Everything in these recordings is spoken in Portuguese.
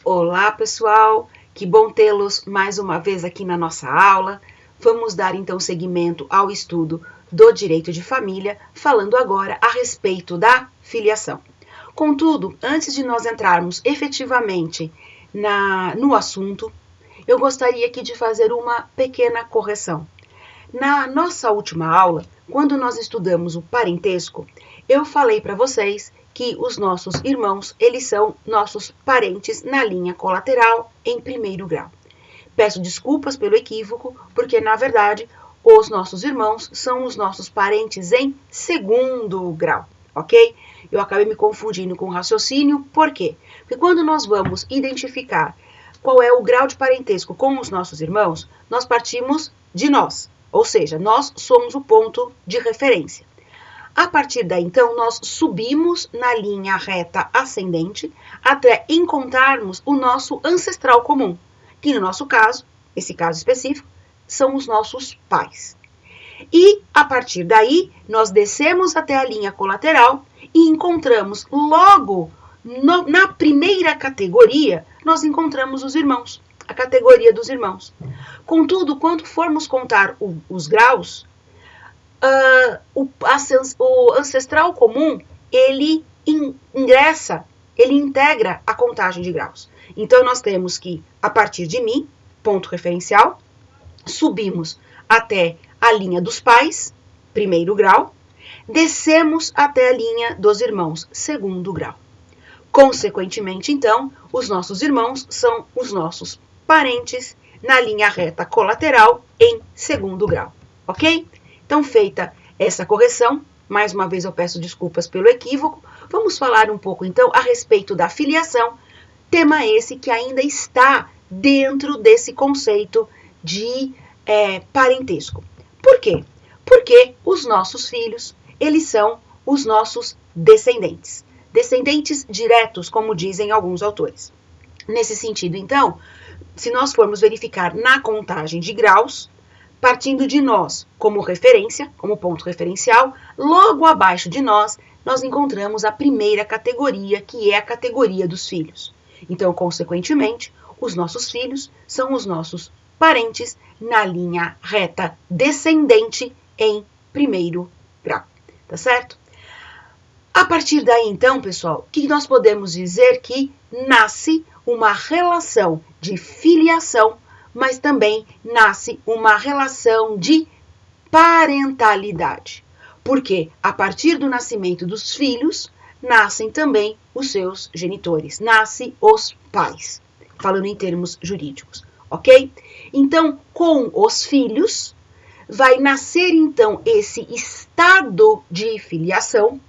Olá, pessoal! Que bom tê-los mais uma vez aqui na nossa aula. Vamos dar então seguimento ao estudo do direito de família, falando agora a respeito da filiação. Contudo, antes de nós entrarmos efetivamente no assunto, eu gostaria aqui de fazer uma pequena correção. Na nossa última aula, quando nós estudamos o parentesco, eu falei para vocês que os nossos irmãos, eles são nossos parentes na linha colateral em primeiro grau. Peço desculpas pelo equívoco, porque na verdade os nossos irmãos são os nossos parentes em segundo grau, ok? Eu acabei me confundindo com o raciocínio, por quê? Porque quando nós vamos identificar qual é o grau de parentesco com os nossos irmãos, nós partimos de nós, ou seja, nós somos o ponto de referência. A partir daí, então, nós subimos na linha reta ascendente até encontrarmos o nosso ancestral comum, que no nosso caso, esse caso específico, são os nossos pais. E, a partir daí, nós descemos até a linha colateral e encontramos logo na primeira categoria, nós encontramos os irmãos, a categoria dos irmãos. Contudo, quando formos contar os graus, o ancestral comum, ele integra a contagem de graus. Então, nós temos que, a partir de mim, ponto referencial, subimos até a linha dos pais, primeiro grau, descemos até a linha dos irmãos, segundo grau. Consequentemente, então, os nossos irmãos são os nossos parentes na linha reta colateral em segundo grau, ok? Então, feita essa correção, mais uma vez eu peço desculpas pelo equívoco, vamos falar um pouco, então, a respeito da filiação, tema esse que ainda está dentro desse conceito de parentesco. Por quê? Porque os nossos filhos, eles são os nossos descendentes. Descendentes diretos, como dizem alguns autores. Nesse sentido, então, se nós formos verificar na contagem de graus, partindo de nós como referência, como ponto referencial, logo abaixo de nós, nós encontramos a primeira categoria, que é a categoria dos filhos. Então, consequentemente, os nossos filhos são os nossos parentes na linha reta descendente em primeiro grau, tá certo? A partir daí, então, pessoal, o que nós podemos dizer? Que nasce uma relação de filiação, mas também nasce uma relação de parentalidade. Porque a partir do nascimento dos filhos, nascem também os seus genitores, nascem os pais, falando em termos jurídicos, ok? Então, com os filhos, vai nascer então esse estado de filiação,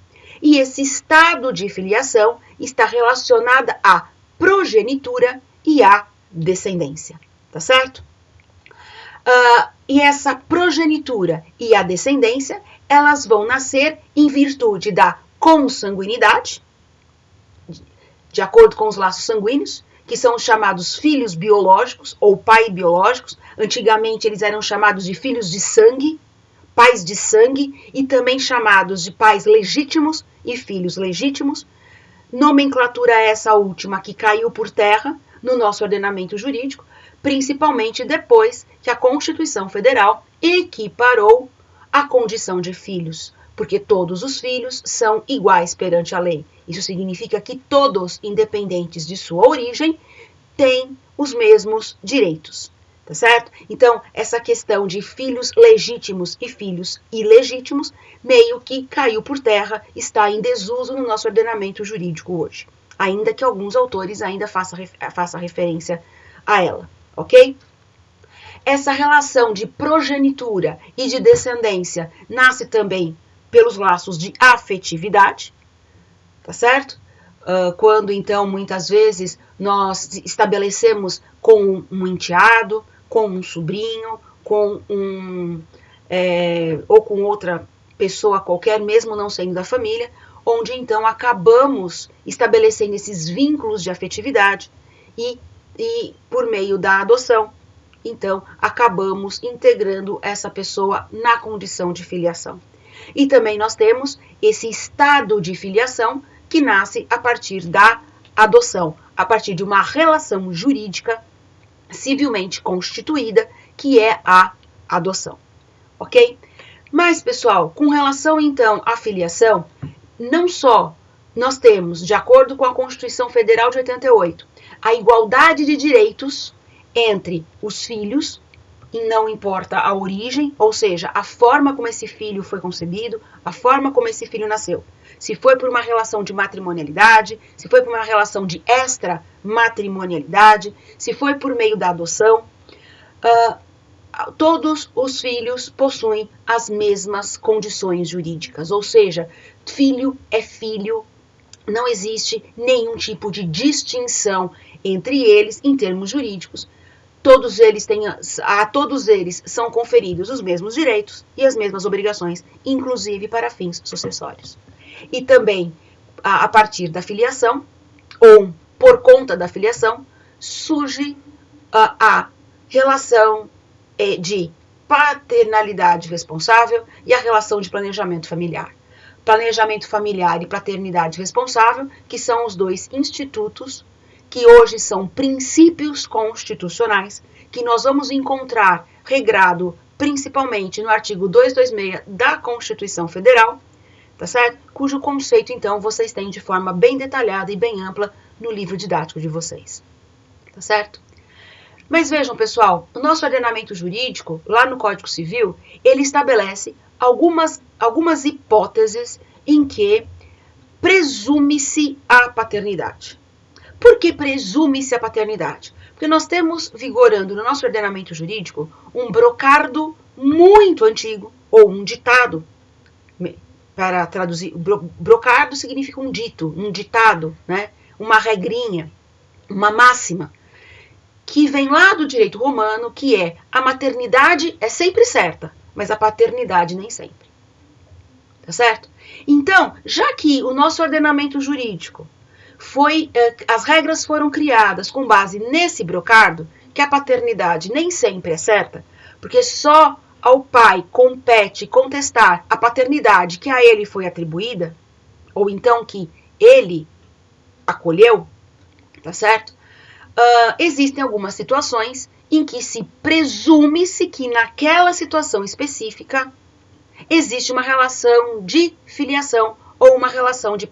e esse estado de filiação está relacionado à progenitura e à descendência. Tá certo? E essa progenitura e a descendência, elas vão nascer em virtude da consanguinidade, de acordo com os laços sanguíneos, que são os chamados filhos biológicos ou pais biológicos. Antigamente eles eram chamados de filhos de sangue, pais de sangue, e também chamados de pais legítimos e filhos legítimos. Nomenclatura essa última que caiu por terra no nosso ordenamento jurídico, principalmente depois que a Constituição Federal equiparou a condição de filhos, porque todos os filhos são iguais perante a lei. Isso significa que todos, independentes de sua origem, têm os mesmos direitos, tá certo? Então, essa questão de filhos legítimos e filhos ilegítimos meio que caiu por terra, está em desuso no nosso ordenamento jurídico hoje, ainda que alguns autores ainda façam referência a ela. Ok? Essa relação de progenitura e de descendência nasce também pelos laços de afetividade, tá certo? Quando, então, muitas vezes, nós estabelecemos com um enteado, com um sobrinho, ou com outra pessoa qualquer, mesmo não sendo da família, onde, então, acabamos estabelecendo esses vínculos de afetividade e por meio da adoção, então, acabamos integrando essa pessoa na condição de filiação. E também nós temos esse estado de filiação que nasce a partir da adoção. a partir de uma relação jurídica civilmente constituída, que é a adoção, ok? Mas, pessoal, com relação, então, à filiação, não só nós temos, de acordo com a Constituição Federal de 88, a igualdade de direitos entre os filhos, e não importa a origem, ou seja, a forma como esse filho foi concebido, a forma como esse filho nasceu. Se foi por uma relação de matrimonialidade, se foi por uma relação de extramatrimonialidade, se foi por meio da adoção, todos os filhos possuem as mesmas condições jurídicas, ou seja, filho é filho, não existe nenhum tipo de distinção entre eles em termos jurídicos. A todos eles são conferidos os mesmos direitos e as mesmas obrigações, inclusive para fins sucessórios. E também, a partir da filiação, ou por conta da filiação, surge a relação de paternalidade responsável e a relação de planejamento familiar. Planejamento familiar e paternidade responsável, que são os dois institutos que hoje são princípios constitucionais, que nós vamos encontrar regrado principalmente no artigo 226 da Constituição Federal, tá certo? Cujo conceito, então, vocês têm de forma bem detalhada e bem ampla no livro didático de vocês, tá certo? Mas vejam, pessoal, o nosso ordenamento jurídico, lá no Código Civil, ele estabelece algumas hipóteses em que presume-se a paternidade. Por que presume-se a paternidade? Porque nós temos vigorando no nosso ordenamento jurídico um brocardo muito antigo, ou um ditado. Para traduzir, brocardo significa um dito, um ditado, né? Uma regrinha, uma máxima, que vem lá do direito romano, que é: a maternidade é sempre certa, mas a paternidade nem sempre. Tá certo? Então, já que o nosso ordenamento jurídico as regras foram criadas com base nesse brocardo, que a paternidade nem sempre é certa, porque só ao pai compete contestar a paternidade que a ele foi atribuída, ou então que ele acolheu, tá certo? Existem algumas situações em que se presume-se que naquela situação específica existe uma relação de filiação ou uma relação de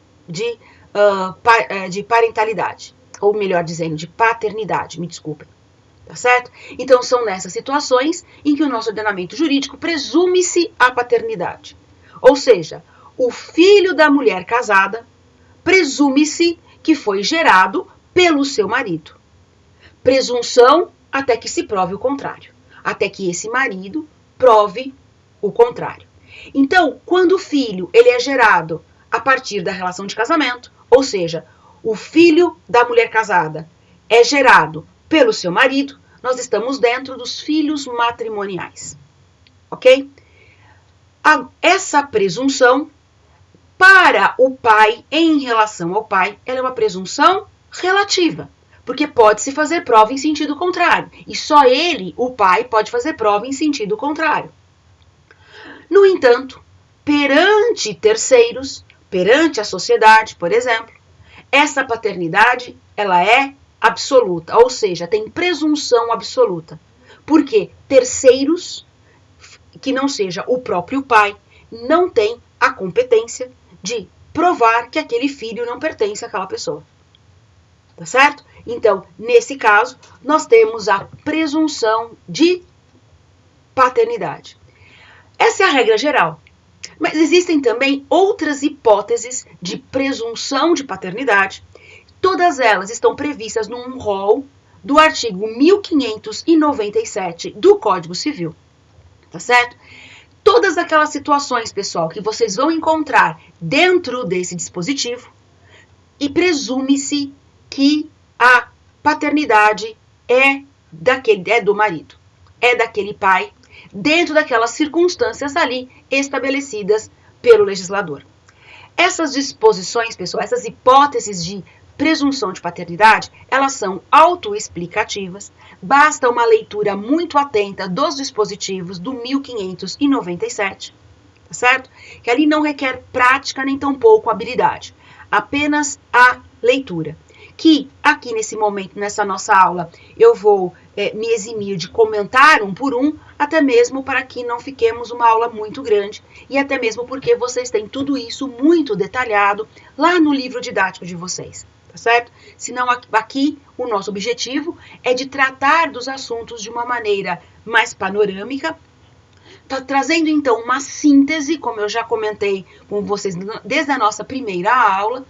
parentalidade, ou melhor dizendo, de paternidade, me desculpem, tá certo? Então são nessas situações em que o nosso ordenamento jurídico presume-se a paternidade. Ou seja, o filho da mulher casada presume-se que foi gerado pelo seu marido. Presunção até que se prove o contrário, até que esse marido prove o contrário. Então, quando o filho ele é gerado a partir da relação de casamento, ou seja, o filho da mulher casada é gerado pelo seu marido, nós estamos dentro dos filhos matrimoniais, ok? Essa presunção, para o pai, em relação ao pai, ela é uma presunção relativa, porque pode-se fazer prova em sentido contrário, e só ele, o pai, pode fazer prova em sentido contrário. No entanto, perante terceiros, perante a sociedade, por exemplo, essa paternidade, ela é absoluta, ou seja, tem presunção absoluta. Porque terceiros, que não seja o próprio pai, não tem a competência de provar que aquele filho não pertence àquela pessoa. Tá certo? Então, nesse caso, nós temos a presunção de paternidade. Essa é a regra geral. Mas existem também outras hipóteses de presunção de paternidade. Todas elas estão previstas num rol do artigo 1597 do Código Civil. Tá certo? Todas aquelas situações, pessoal, que vocês vão encontrar dentro desse dispositivo, e presume-se que a paternidade é do marido, é daquele pai, dentro daquelas circunstâncias ali estabelecidas pelo legislador. Essas disposições, pessoal, essas hipóteses de presunção de paternidade, elas são autoexplicativas, basta uma leitura muito atenta dos dispositivos do 1597, tá certo? Que ali não requer prática nem tampouco habilidade, apenas a leitura, que aqui nesse momento, nessa nossa aula, eu vou me eximir de comentar um por um, até mesmo para que não fiquemos uma aula muito grande e até mesmo porque vocês têm tudo isso muito detalhado lá no livro didático de vocês, tá certo? Senão aqui o nosso objetivo é de tratar dos assuntos de uma maneira mais panorâmica, tá trazendo então uma síntese, como eu já comentei com vocês desde a nossa primeira aula,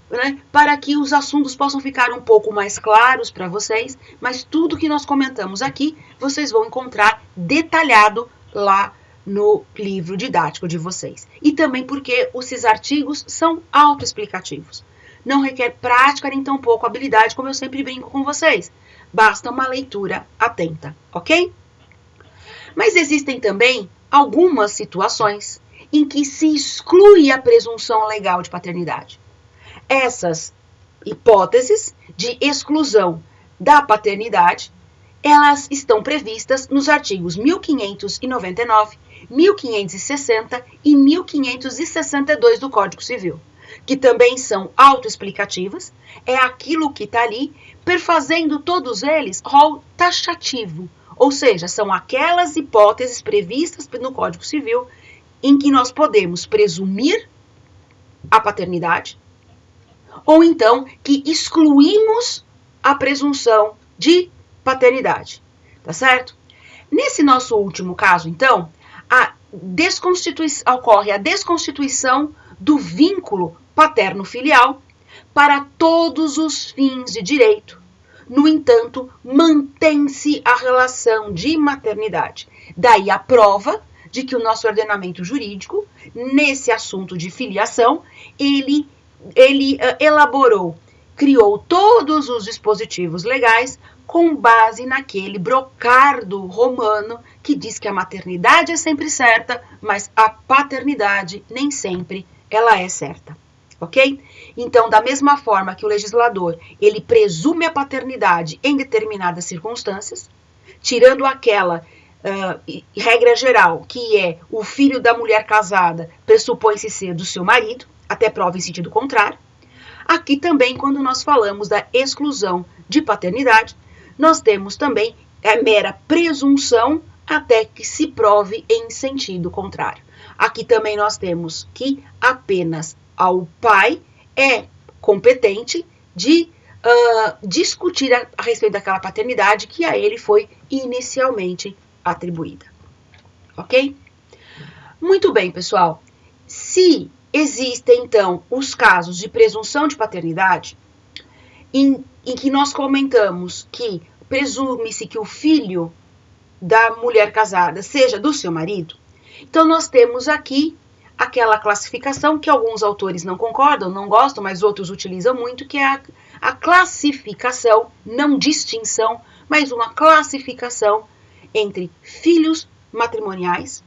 né, para que os assuntos possam ficar um pouco mais claros para vocês, mas tudo que nós comentamos aqui, vocês vão encontrar detalhado lá no livro didático de vocês. E também porque esses artigos são autoexplicativos. Não requer prática nem tampouco habilidade, como eu sempre brinco com vocês. Basta uma leitura atenta, ok? Mas existem também algumas situações em que se exclui a presunção legal de paternidade. Essas hipóteses de exclusão da paternidade, elas estão previstas nos artigos 1599, 1560 e 1562 do Código Civil, que também são autoexplicativas, é aquilo que está ali, perfazendo todos eles rol taxativo, ou seja, são aquelas hipóteses previstas no Código Civil em que nós podemos presumir a paternidade, ou então que excluímos a presunção de paternidade, tá certo? Nesse nosso último caso, então, ocorre a desconstituição do vínculo paterno-filial para todos os fins de direito. No entanto, mantém-se a relação de maternidade. Daí a prova de que o nosso ordenamento jurídico, nesse assunto de filiação, ele elaborou, criou todos os dispositivos legais com base naquele brocardo romano que diz que a maternidade é sempre certa, mas a paternidade nem sempre ela é certa, ok? Então, da mesma forma que o legislador, ele presume a paternidade em determinadas circunstâncias, tirando aquela regra geral, que é o filho da mulher casada pressupõe-se ser do seu marido, até prova em sentido contrário. Aqui também, quando nós falamos da exclusão de paternidade, nós temos também a mera presunção até que se prove em sentido contrário. Aqui também nós temos que apenas ao pai é competente de discutir a respeito daquela paternidade que a ele foi inicialmente atribuída. Ok? Muito bem, pessoal. Se existem, então, os casos de presunção de paternidade, em que nós comentamos que presume-se que o filho da mulher casada seja do seu marido, então nós temos aqui aquela classificação que alguns autores não concordam, não gostam, mas outros utilizam muito, que é a classificação, não distinção, mas uma classificação entre filhos matrimoniais,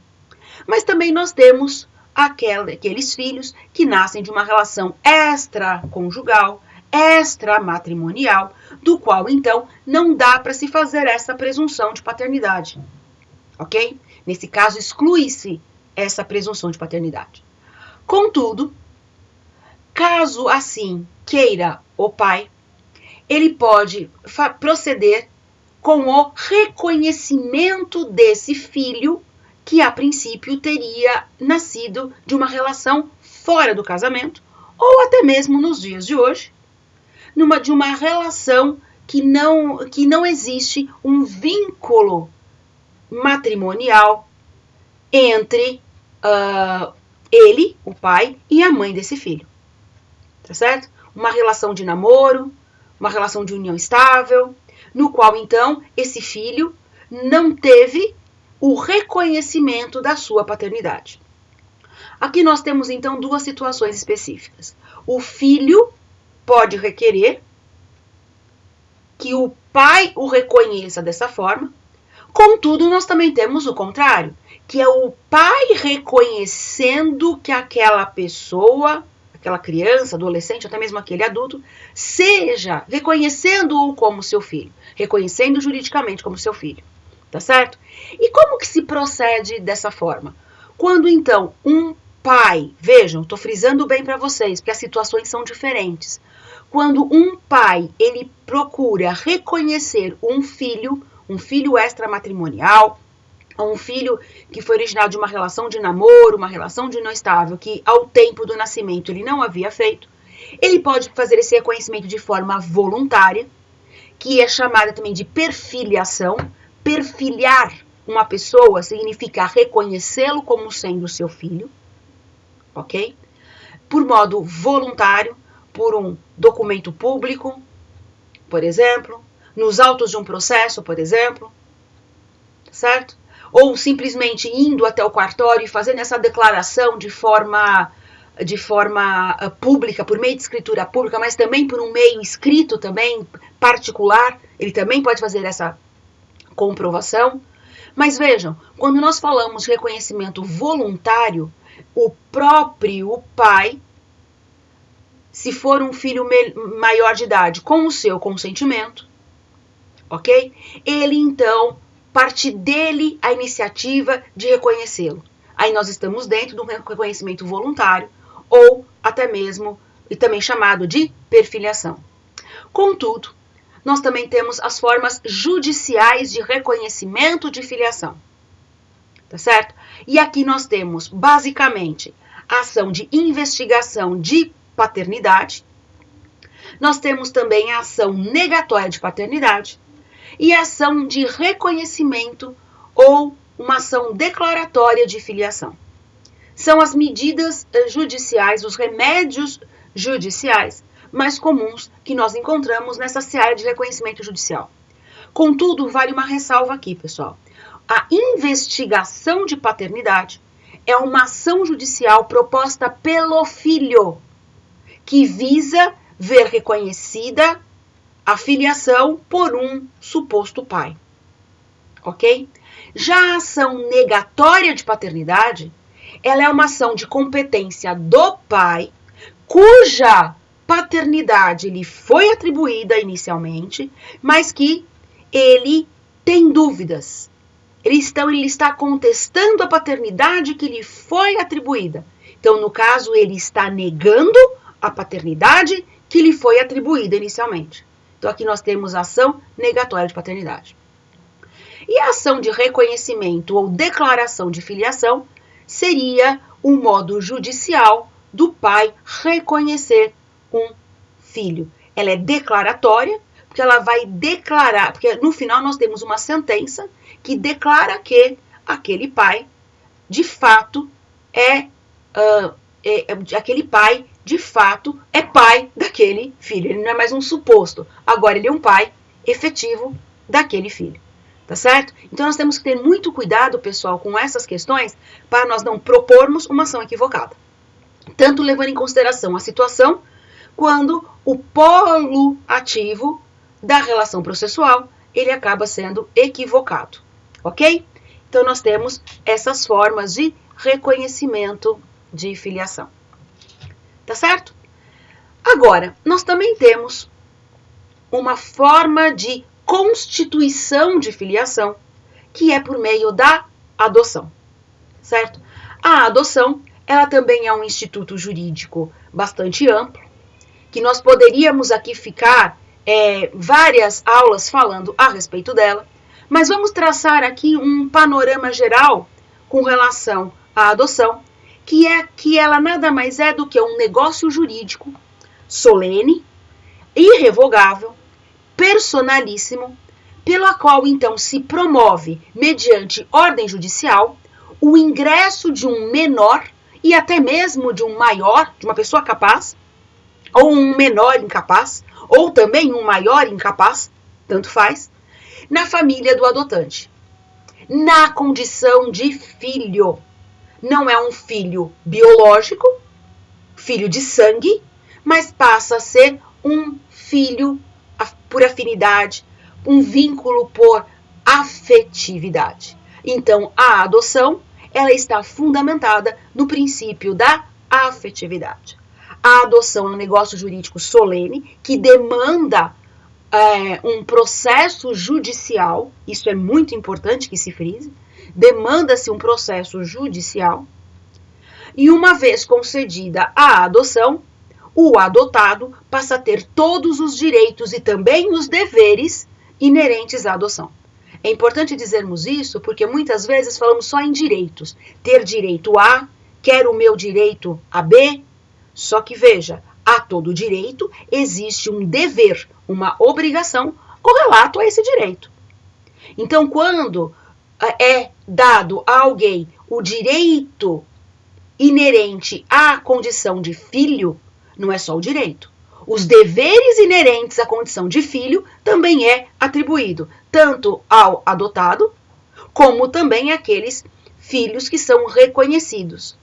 mas também nós temos aqueles filhos que nascem de uma relação extraconjugal, extramatrimonial, do qual, então, não dá para se fazer essa presunção de paternidade, ok? Nesse caso, exclui-se essa presunção de paternidade. Contudo, caso assim queira o pai, ele pode proceder com o reconhecimento desse filho que a princípio teria nascido de uma relação fora do casamento, ou até mesmo nos dias de hoje, de uma relação que não existe um vínculo matrimonial entre ele, o pai, e a mãe desse filho. Tá certo? Uma relação de namoro, uma relação de união estável, no qual, então, esse filho não teve o reconhecimento da sua paternidade. Aqui nós temos, então, duas situações específicas. O filho pode requerer que o pai o reconheça dessa forma. Contudo, nós também temos o contrário, que é o pai reconhecendo que aquela pessoa, aquela criança, adolescente, até mesmo aquele adulto, seja reconhecendo-o como seu filho, reconhecendo juridicamente como seu filho, tá certo? E como que se procede dessa forma? Quando, então, um pai, vejam, estou frisando bem para vocês, porque as situações são diferentes. Quando um pai, ele procura reconhecer um filho extramatrimonial, um filho que foi originado de uma relação de namoro, uma relação de união estável, que ao tempo do nascimento ele não havia feito, ele pode fazer esse reconhecimento de forma voluntária, que é chamada também de perfiliação. Perfiliar uma pessoa significa reconhecê-lo como sendo seu filho, ok? Por modo voluntário, por um documento público, por exemplo, nos autos de um processo, por exemplo, certo? Ou simplesmente indo até o cartório e fazendo essa declaração de forma pública, por meio de escritura pública, mas também por um meio escrito também, particular, ele também pode fazer essa comprovação. Mas vejam, quando nós falamos de reconhecimento voluntário, o próprio pai, se for um filho maior de idade, com o seu consentimento, ok? Ele então, parte dele a iniciativa de reconhecê-lo. Aí nós estamos dentro do reconhecimento voluntário, ou até mesmo, e também chamado de perfiliação. Contudo, nós também temos as formas judiciais de reconhecimento de filiação. Tá certo? E aqui nós temos, basicamente, a ação de investigação de paternidade. Nós temos também a ação negatória de paternidade e a ação de reconhecimento ou uma ação declaratória de filiação. São as medidas judiciais, os remédios judiciais mais comuns que nós encontramos nessa seara de reconhecimento judicial. Contudo, vale uma ressalva aqui, pessoal. A investigação de paternidade é uma ação judicial proposta pelo filho, que visa ver reconhecida a filiação por um suposto pai. Ok? Já a ação negatória de paternidade, ela é uma ação de competência do pai, cuja paternidade lhe foi atribuída inicialmente, mas que ele tem dúvidas. Ele está contestando a paternidade que lhe foi atribuída. Então, no caso, ele está negando a paternidade que lhe foi atribuída inicialmente. Então, aqui nós temos a ação negatória de paternidade. E a ação de reconhecimento ou declaração de filiação seria um modo judicial do pai reconhecer um filho. Ela é declaratória, porque ela vai declarar, porque no final nós temos uma sentença que declara que aquele pai, de fato, aquele pai, de fato, é pai daquele filho. Ele não é mais um suposto. Agora ele é um pai efetivo daquele filho. Tá certo? Então nós temos que ter muito cuidado, pessoal, com essas questões para nós não propormos uma ação equivocada. Tanto levando em consideração a situação, quando o polo ativo da relação processual, ele acaba sendo equivocado. Ok? Então nós temos essas formas de reconhecimento de filiação. Tá certo? Agora, nós também temos uma forma de constituição de filiação, que é por meio da adoção, certo? A adoção, ela também é um instituto jurídico bastante amplo, que nós poderíamos aqui ficar várias aulas falando a respeito dela, mas vamos traçar aqui um panorama geral com relação à adoção, que é que ela nada mais é do que um negócio jurídico solene, irrevogável, personalíssimo, pela qual então se promove, mediante ordem judicial, o ingresso de um menor e até mesmo de um maior, de uma pessoa capaz, ou um menor incapaz, ou também um maior incapaz, tanto faz, na família do adotante, na condição de filho. Não é um filho biológico, filho de sangue, mas passa a ser um filho por afinidade, um vínculo por afetividade. Então, a adoção, ela está fundamentada no princípio da afetividade. A adoção é um negócio jurídico solene que demanda um processo judicial, isso é muito importante que se frise, demanda-se um processo judicial, E uma vez concedida a adoção, o adotado passa a ter todos os direitos e também os deveres inerentes à adoção. É importante dizermos isso porque muitas vezes falamos só em direitos. Ter direito a, quero o meu direito a B. Só que veja, a todo direito existe um dever, uma obrigação correlato a esse direito. Então, quando é dado a alguém o direito inerente à condição de filho, não é só o direito. Os deveres inerentes à condição de filho também é atribuído tanto ao adotado, como também àqueles filhos que são reconhecidos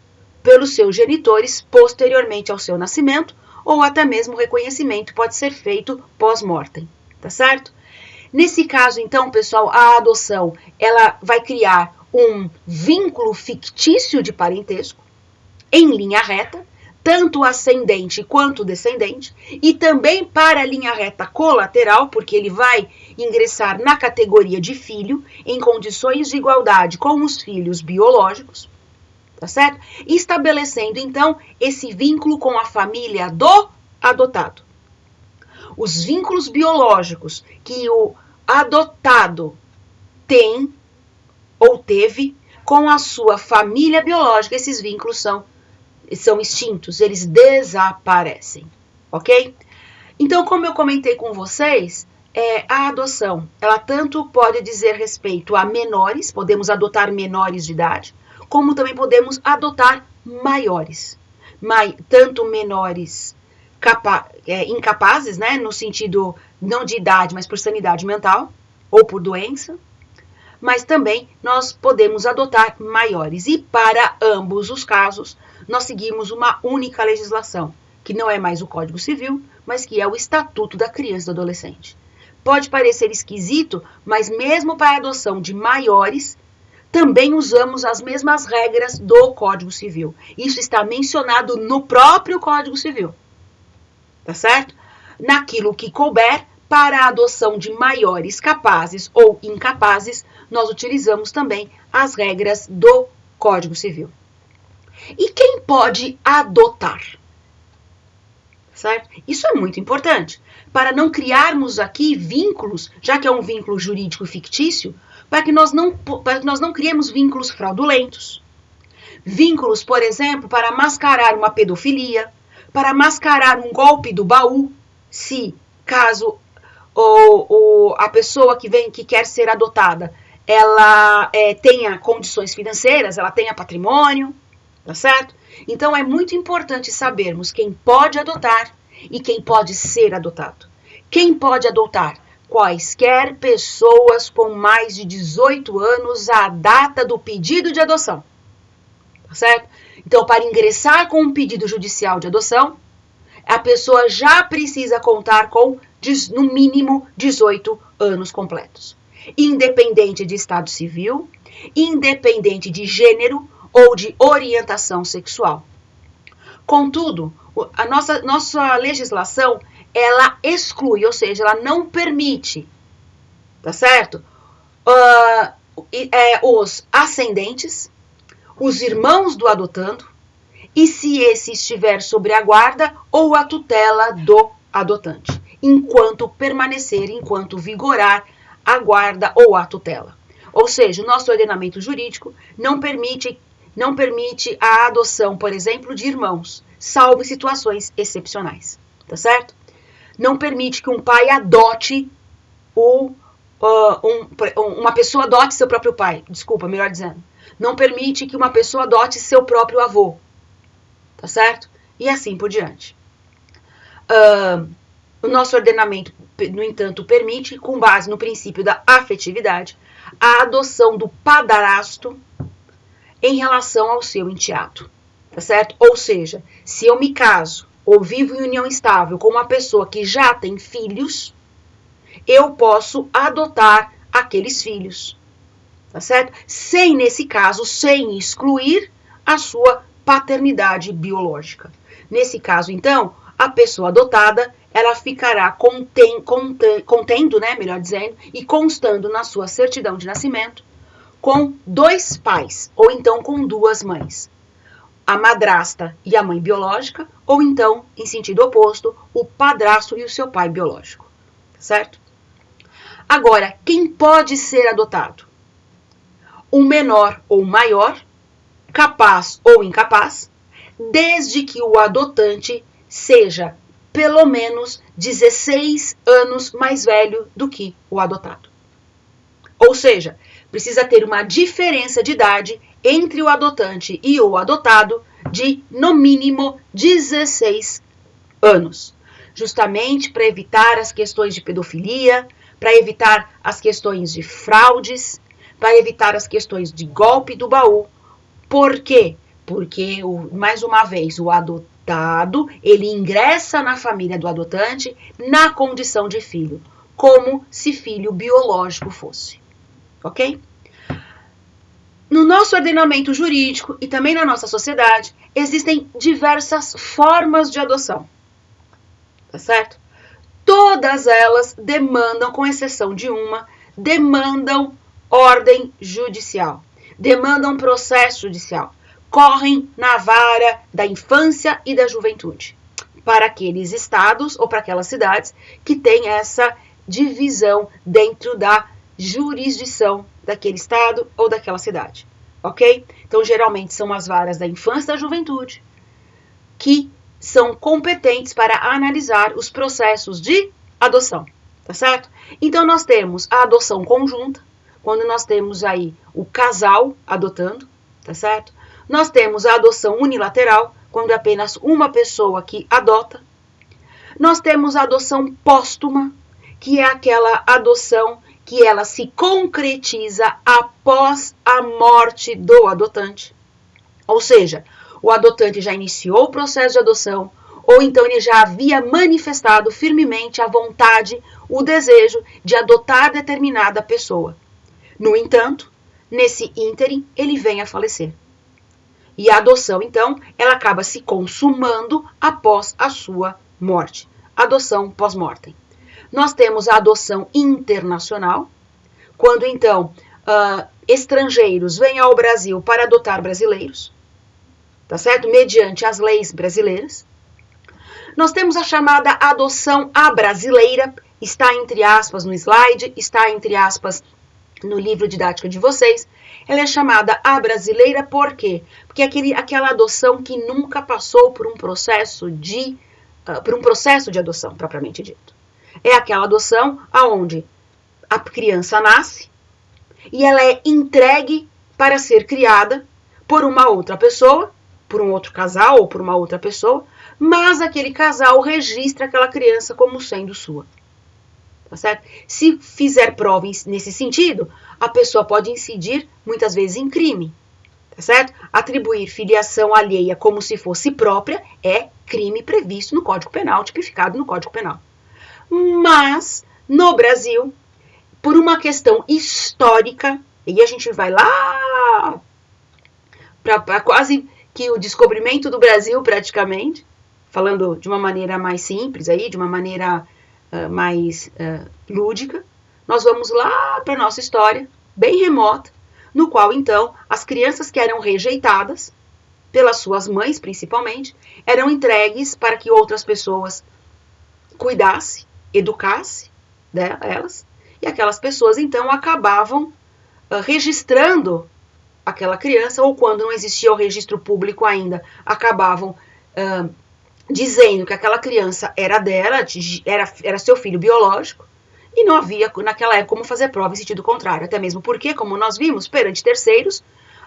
pelos seus genitores posteriormente ao seu nascimento, ou até mesmo o reconhecimento pode ser feito pós-mortem, tá certo? Nesse caso, então, pessoal, a adoção, ela vai criar um vínculo fictício de parentesco, em linha reta, tanto ascendente quanto descendente, e também para a linha reta colateral, porque ele vai ingressar na categoria de filho, em condições de igualdade com os filhos biológicos, tá certo? Estabelecendo, então, esse vínculo com a família do adotado. Os vínculos biológicos que o adotado tem ou teve com a sua família biológica, esses vínculos são extintos, eles desaparecem, ok? Então, como eu comentei com vocês, a adoção, ela tanto pode dizer respeito a menores, podemos adotar menores de idade, como também podemos adotar maiores, tanto menores incapazes, né, no sentido não de idade, mas por sanidade mental ou por doença, mas também nós podemos adotar maiores. E para ambos os casos, nós seguimos uma única legislação, que não é mais o Código Civil, mas que é o Estatuto da Criança e do Adolescente. Pode parecer esquisito, mas mesmo para a adoção de maiores, também usamos as mesmas regras do Código Civil. Isso está mencionado no próprio Código Civil, tá certo? Naquilo que couber, para a adoção de maiores capazes ou incapazes, nós utilizamos também as regras do Código Civil. E quem pode adotar? Certo? Isso é muito importante, para não criarmos aqui vínculos, já que é um vínculo jurídico fictício, para que nós não criemos vínculos fraudulentos. Vínculos, por exemplo, para mascarar uma pedofilia, para mascarar um golpe do baú, se caso a pessoa que quer ser adotada, ela tenha condições financeiras, ela tenha patrimônio, tá certo? Então é muito importante sabermos quem pode adotar e quem pode ser adotado. Quem pode adotar? Quaisquer pessoas com mais de 18 anos à data do pedido de adoção, tá certo? Então, para ingressar com um pedido judicial de adoção, a pessoa já precisa contar com, no mínimo, 18 anos completos. Independente de estado civil, independente de gênero ou de orientação sexual. Contudo, a nossa legislação, ela exclui, ou seja, ela não permite, tá certo? Os ascendentes, os irmãos do adotando, e se esse estiver sobre a guarda ou a tutela do adotante, enquanto vigorar a guarda ou a tutela. Ou seja, o nosso ordenamento jurídico não permite a adoção, por exemplo, de irmãos, salvo em situações excepcionais, tá certo? Não permite que um pai adote uma pessoa adote seu próprio pai, melhor dizendo. Não permite que uma pessoa adote seu próprio avô, tá certo? E assim por diante. O nosso ordenamento, no entanto, permite, com base no princípio da afetividade, a adoção do padrasto em relação ao seu enteado, tá certo? Ou seja, se eu me caso ou vivo em união estável com uma pessoa que já tem filhos, eu posso adotar aqueles filhos, tá certo? Nesse caso, sem excluir a sua paternidade biológica. Nesse caso, então, a pessoa adotada, ela ficará contendo, né, melhor dizendo, e constando na sua certidão de nascimento com 2 pais, ou então com 2 mães. a madrasta e a mãe biológica, ou então, em sentido oposto, o padrasto e o seu pai biológico, certo? Agora, quem pode ser adotado? Um menor ou maior, capaz ou incapaz, desde que o adotante seja pelo menos 16 anos mais velho do que o adotado. Ou seja, precisa ter uma diferença de idade entre o adotante e o adotado de, no mínimo, 16 anos. Justamente para evitar as questões de pedofilia, para evitar as questões de fraudes, para evitar as questões de golpe do baú. Por quê? Porque, mais uma vez, o adotado, ele ingressa na família do adotante na condição de filho, como se filho biológico fosse. Ok? No nosso ordenamento jurídico e também na nossa sociedade, existem diversas formas de adoção. Tá certo? Todas elas demandam, com exceção de uma, demandam ordem judicial, demandam processo judicial, correm na vara da infância e da juventude, para aqueles estados ou para aquelas cidades que têm essa divisão dentro da jurisdição daquele estado ou daquela cidade, ok? Então, geralmente são as varas da infância e da juventude que são competentes para analisar os processos de adoção, tá certo? Então, nós temos a adoção conjunta, quando nós temos aí o casal adotando, tá certo? Nós temos a adoção unilateral, quando é apenas uma pessoa que adota. Nós temos a adoção póstuma, que é aquela adoção que ela se concretiza após a morte do adotante. Ou seja, o adotante já iniciou o processo de adoção, ou então ele já havia manifestado firmemente a vontade, o desejo de adotar determinada pessoa. No entanto, nesse ínterim, ele vem a falecer. E a adoção, então, ela acaba se consumando após a sua morte. Adoção pós-mortem. Nós temos a adoção internacional, quando, então, estrangeiros vêm ao Brasil para adotar brasileiros, tá certo? Mediante as leis brasileiras. Nós temos a chamada adoção à-brasileira, está entre aspas no slide, está entre aspas no livro didático de vocês. Ela é chamada à-brasileira por quê? Porque é aquela adoção que nunca passou por um processo de adoção, propriamente dito. É aquela adoção onde a criança nasce e ela é entregue para ser criada por uma outra pessoa, por um outro casal ou por uma outra pessoa, mas aquele casal registra aquela criança como sendo sua. Tá certo? Se fizer prova nesse sentido, a pessoa pode incidir muitas vezes em crime. Tá certo? Atribuir filiação alheia como se fosse própria é crime previsto no Código Penal, tipificado no Código Penal. Mas, no Brasil, por uma questão histórica, e a gente vai lá para quase que o descobrimento do Brasil, praticamente, falando de uma maneira mais simples, aí, de uma maneira mais lúdica, nós vamos lá para a nossa história, bem remota, no qual, então, as crianças que eram rejeitadas, pelas suas mães principalmente, eram entregues para que outras pessoas cuidassem, educassem elas, e aquelas pessoas, então, acabavam registrando aquela criança, ou quando não existia o registro público ainda, acabavam dizendo que aquela criança era dela, era seu filho biológico, e não havia, naquela época, como fazer prova em sentido contrário. Até mesmo porque, como nós vimos, perante terceiros,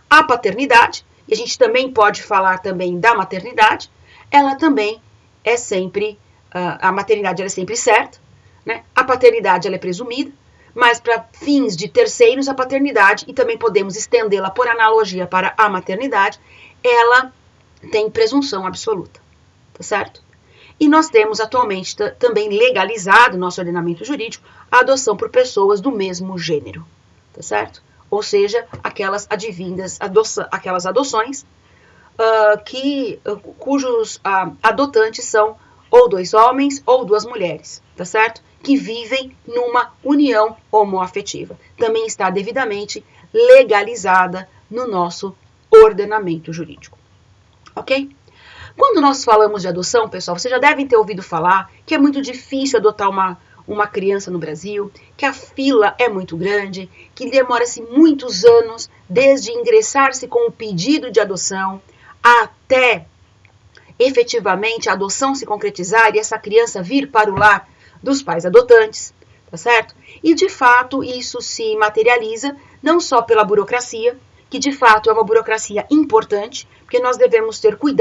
a paternidade, e a gente também pode falar também da maternidade, ela também é sempre, a maternidade ela é sempre certa, né? A paternidade ela é presumida, mas para fins de terceiros, a paternidade, e também podemos estendê-la por analogia para a maternidade, ela tem presunção absoluta, tá certo? E nós temos atualmente também legalizado no nosso ordenamento jurídico a adoção por pessoas do mesmo gênero, tá certo? Ou seja, aquelas advindas, aquelas adoções cujos adotantes são ou dois homens ou duas mulheres, tá certo? Que vivem numa união homoafetiva. Também está devidamente legalizada no nosso ordenamento jurídico. ok? Quando nós falamos de adoção, pessoal, vocês já devem ter ouvido falar que é muito difícil adotar uma criança no Brasil, que a fila é muito grande, que demora-se muitos anos desde ingressar-se com o pedido de adoção até efetivamente a adoção se concretizar e essa criança vir para o lar dos pais adotantes, tá certo? E de fato isso se materializa não só pela burocracia, que de fato é uma burocracia importante, porque nós devemos ter cuidado